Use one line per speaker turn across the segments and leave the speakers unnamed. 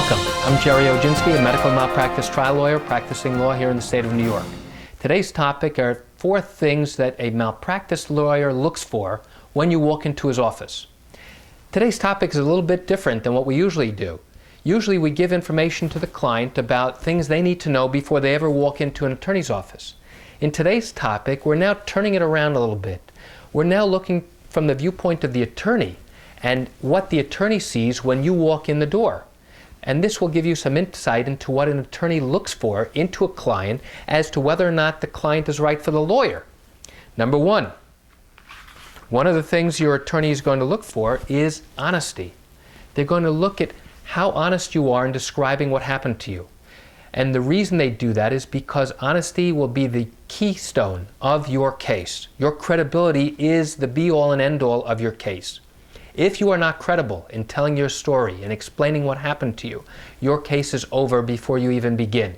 Welcome. I'm Jerry Oginski, a medical malpractice trial lawyer practicing law here in the state of New York. Today's topic are 4 things that a malpractice lawyer looks for when you walk into his office. Today's topic is a little bit different than what we usually do. Usually we give information to the client about things they need to know before they ever walk into an attorney's office. In today's topic, we're now turning it around a little bit. We're now looking from the viewpoint of the attorney and what the attorney sees when you walk in the door. And this will give you some insight into what an attorney looks for into a client as to whether or not the client is right for the lawyer. Number one of the things your attorney is going to look for is honesty. They're going to look at how honest you are in describing what happened to you. And the reason they do that is because honesty will be the keystone of your case. Your credibility is the be-all and end-all of your case. If you are not credible in telling your story and explaining what happened to you, your case is over before you even begin.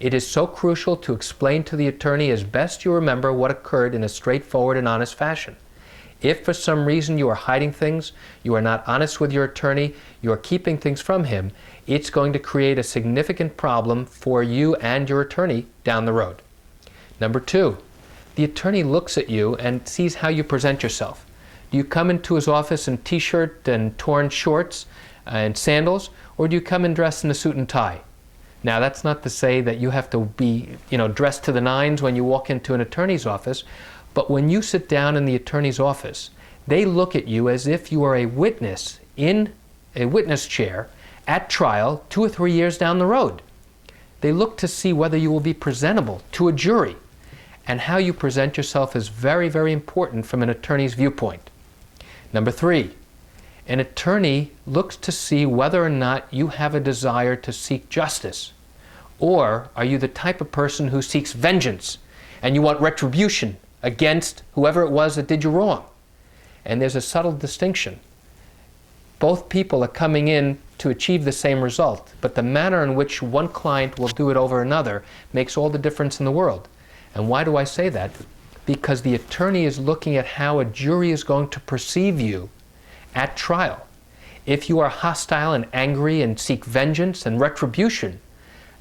It is so crucial to explain to the attorney as best you remember what occurred in a straightforward and honest fashion. If for some reason you are hiding things, you are not honest with your attorney, you are keeping things from him, it's going to create a significant problem for you and your attorney down the road. Number 2, the attorney looks at you and sees how you present yourself. Do you come into his office in t-shirt and torn shorts and sandals, or do you come in dressed in a suit and tie? Now, that's not to say that you have to be, dressed to the nines when you walk into an attorney's office, but when you sit down in the attorney's office, they look at you as if you are a witness in a witness chair at trial 2 or 3 years down the road. They look to see whether you will be presentable to a jury, and how you present yourself is very, very important from an attorney's viewpoint. Number 3, an attorney looks to see whether or not you have a desire to seek justice, or are you the type of person who seeks vengeance and you want retribution against whoever it was that did you wrong. And there's a subtle distinction. Both people are coming in to achieve the same result, but the manner in which one client will do it over another makes all the difference in the world. And why do I say that? Because the attorney is looking at how a jury is going to perceive you at trial. If you are hostile and angry and seek vengeance and retribution,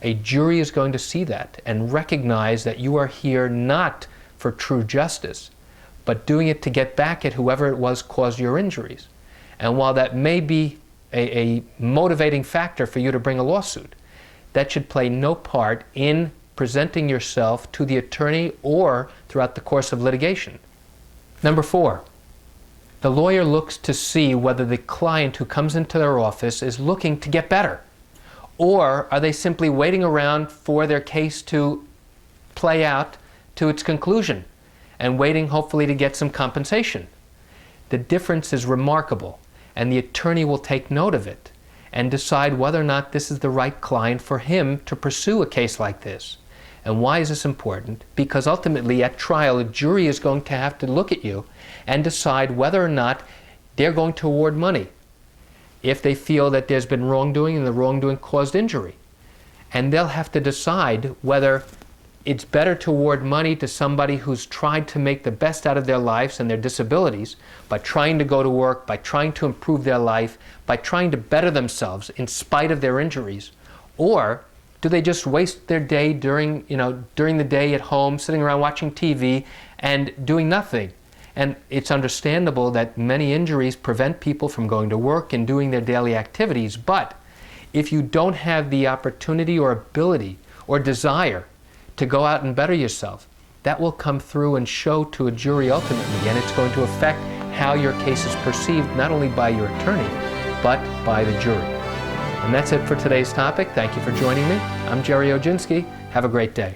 a jury is going to see that and recognize that you are here not for true justice, but doing it to get back at whoever it was caused your injuries. And while that may be a motivating factor for you to bring a lawsuit, that should play no part in presenting yourself to the attorney or throughout the course of litigation. Number 4, the lawyer looks to see whether the client who comes into their office is looking to get better, or are they simply waiting around for their case to play out to its conclusion and waiting hopefully to get some compensation. The difference is remarkable, and the attorney will take note of it and decide whether or not this is the right client for him to pursue a case like this. And why is this important? Because ultimately at trial, a jury is going to have to look at you and decide whether or not they're going to award money if they feel that there's been wrongdoing and the wrongdoing caused injury. And they'll have to decide whether it's better to award money to somebody who's tried to make the best out of their lives and their disabilities by trying to go to work, by trying to improve their life, by trying to better themselves in spite of their injuries, or do they just waste their day during the day at home, sitting around watching TV and doing nothing? And it's understandable that many injuries prevent people from going to work and doing their daily activities, but if you don't have the opportunity or ability or desire to go out and better yourself, that will come through and show to a jury ultimately, and it's going to affect how your case is perceived not only by your attorney, but by the jury. And that's it for today's topic. Thank you for joining me. I'm Jerry Oginski. Have a great day.